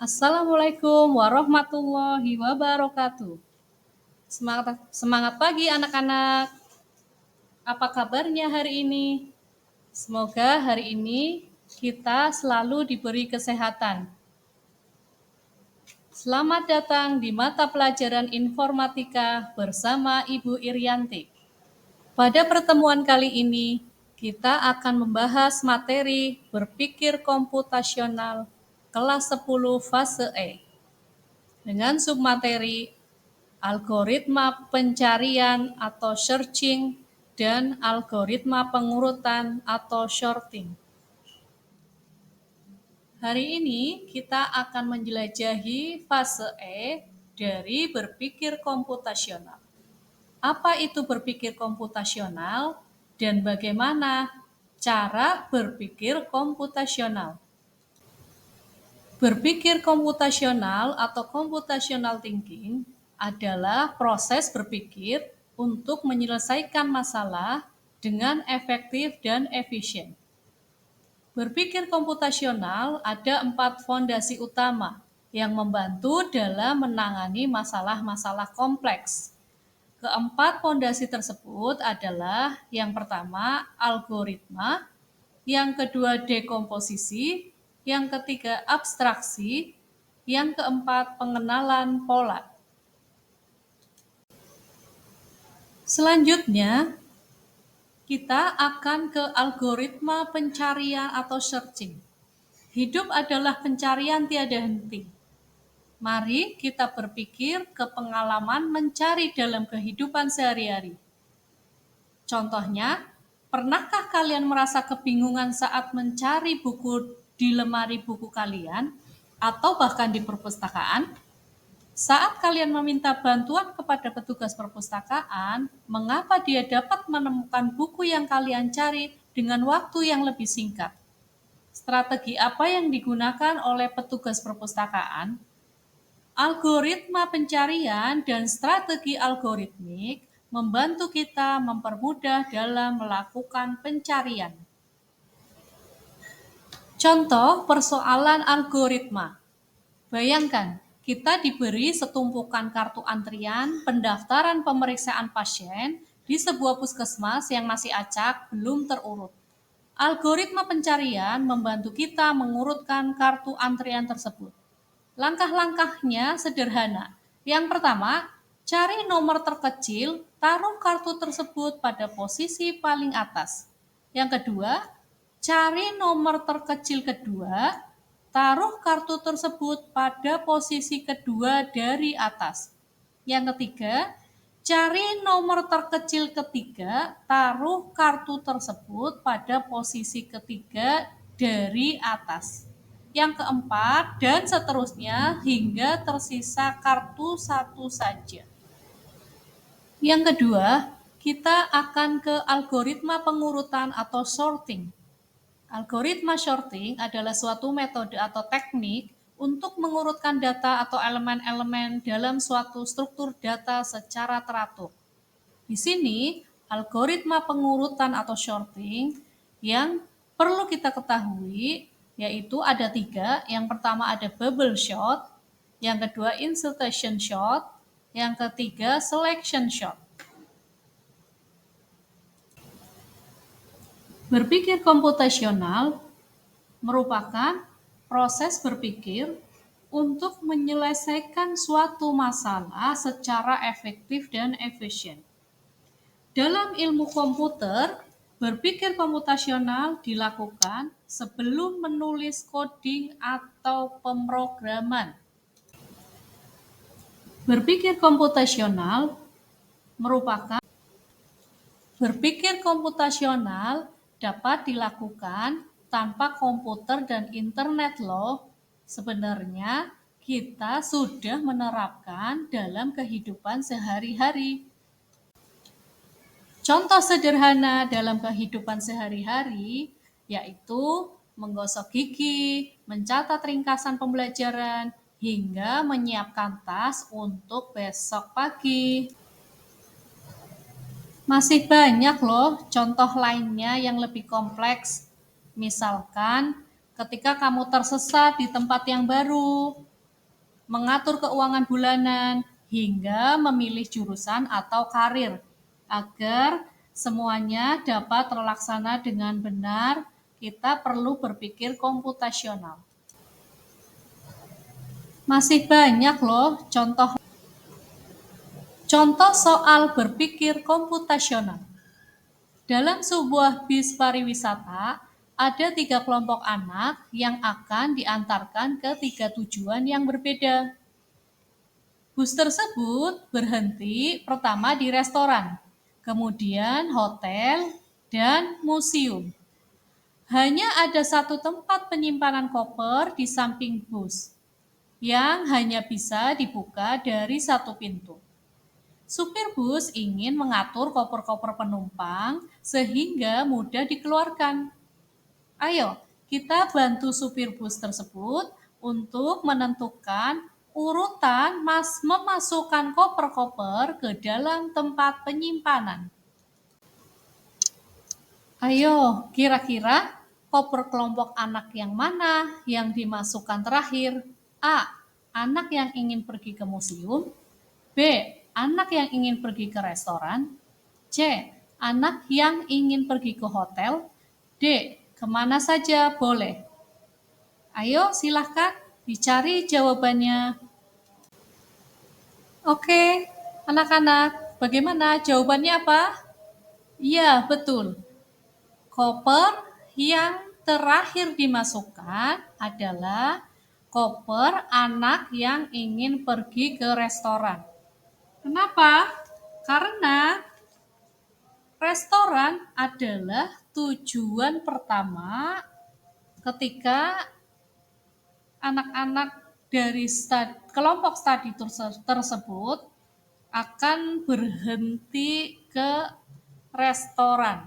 Assalamualaikum warahmatullahi wabarakatuh. Semangat semangat pagi anak-anak. Apa kabarnya hari ini? Semoga hari ini kita selalu diberi kesehatan. Selamat datang di mata pelajaran informatika bersama Ibu Irianti. Pada pertemuan kali ini, kita akan membahas materi berpikir komputasional kelas 10 fase E dengan submateri algoritma pencarian atau searching, dan algoritma pengurutan atau sorting. Hari ini kita akan menjelajahi fase E dari berpikir komputasional. Apa itu berpikir komputasional dan bagaimana cara berpikir komputasional? Berpikir komputasional atau computational thinking adalah proses berpikir untuk menyelesaikan masalah dengan efektif dan efisien. Berpikir komputasional ada 4 fondasi utama yang membantu dalam menangani masalah-masalah kompleks. Keempat fondasi tersebut adalah yang pertama algoritma, yang kedua dekomposisi, yang ketiga abstraksi, yang keempat pengenalan pola. Selanjutnya, kita akan ke algoritma pencarian atau searching. Hidup adalah pencarian tiada henti. Mari kita berpikir ke pengalaman mencari dalam kehidupan sehari-hari. Contohnya, pernahkah kalian merasa kebingungan saat mencari buku di lemari buku kalian atau bahkan di perpustakaan? Saat kalian meminta bantuan kepada petugas perpustakaan, mengapa dia dapat menemukan buku yang kalian cari dengan waktu yang lebih singkat? Strategi apa yang digunakan oleh petugas perpustakaan? Algoritma pencarian dan strategi algoritmik membantu kita mempermudah dalam melakukan pencarian. Contoh persoalan algoritma. Bayangkan, kita diberi setumpukan kartu antrian pendaftaran pemeriksaan pasien di sebuah puskesmas yang masih acak belum terurut. Algoritma pencarian membantu kita mengurutkan kartu antrian tersebut. Langkah-langkahnya sederhana. Yang pertama, cari nomor terkecil, taruh kartu tersebut pada posisi paling atas. Yang kedua, cari nomor terkecil kedua, taruh kartu tersebut pada posisi kedua dari atas. Yang ketiga, cari nomor terkecil ketiga, taruh kartu tersebut pada posisi ketiga dari atas. Yang keempat, dan seterusnya hingga tersisa kartu satu saja. Yang kedua, kita akan ke algoritma pengurutan atau sorting. Algoritma sorting adalah suatu metode atau teknik untuk mengurutkan data atau elemen-elemen dalam suatu struktur data secara teratur. Di sini, algoritma pengurutan atau sorting yang perlu kita ketahui yaitu ada 3. Yang pertama ada bubble sort, yang kedua insertion sort, yang ketiga selection sort. Berpikir komputasional merupakan proses berpikir untuk menyelesaikan suatu masalah secara efektif dan efisien. Dalam ilmu komputer, berpikir komputasional dilakukan sebelum menulis coding atau pemrograman. Berpikir komputasional dapat dilakukan tanpa komputer dan internet loh. Sebenarnya kita sudah menerapkan dalam kehidupan sehari-hari. Contoh sederhana dalam kehidupan sehari-hari yaitu menggosok gigi, mencatat ringkasan pembelajaran, hingga menyiapkan tas untuk besok pagi. Masih banyak loh contoh lainnya yang lebih kompleks. Misalkan ketika kamu tersesat di tempat yang baru, mengatur keuangan bulanan, hingga memilih jurusan atau karir. Agar semuanya dapat terlaksana dengan benar, kita perlu berpikir komputasional. Masih banyak loh contoh soal berpikir komputasional. Dalam sebuah bis pariwisata, ada 3 kelompok anak yang akan diantarkan ke 3 tujuan yang berbeda. Bus tersebut berhenti pertama di restoran, kemudian hotel, dan museum. Hanya ada satu tempat penyimpanan koper di samping bus, yang hanya bisa dibuka dari satu pintu. Supir bus ingin mengatur koper-koper penumpang sehingga mudah dikeluarkan. Ayo, kita bantu supir bus tersebut untuk menentukan urutan memasukkan koper-koper ke dalam tempat penyimpanan. Ayo, kira-kira koper kelompok anak yang mana yang dimasukkan terakhir? A. Anak yang ingin pergi ke museum. B. Anak yang ingin pergi ke restoran. C. Anak yang ingin pergi ke hotel. D. Kemana saja boleh. Ayo silahkan dicari jawabannya. Oke, anak-anak, bagaimana jawabannya apa? Iya, betul. Koper yang terakhir dimasukkan adalah koper anak yang ingin pergi ke restoran. Kenapa? Karena restoran adalah tujuan pertama ketika anak-anak dari kelompok studi tersebut akan berhenti ke restoran.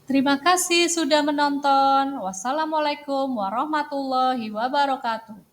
Terima kasih sudah menonton. Wassalamualaikum warahmatullahi wabarakatuh.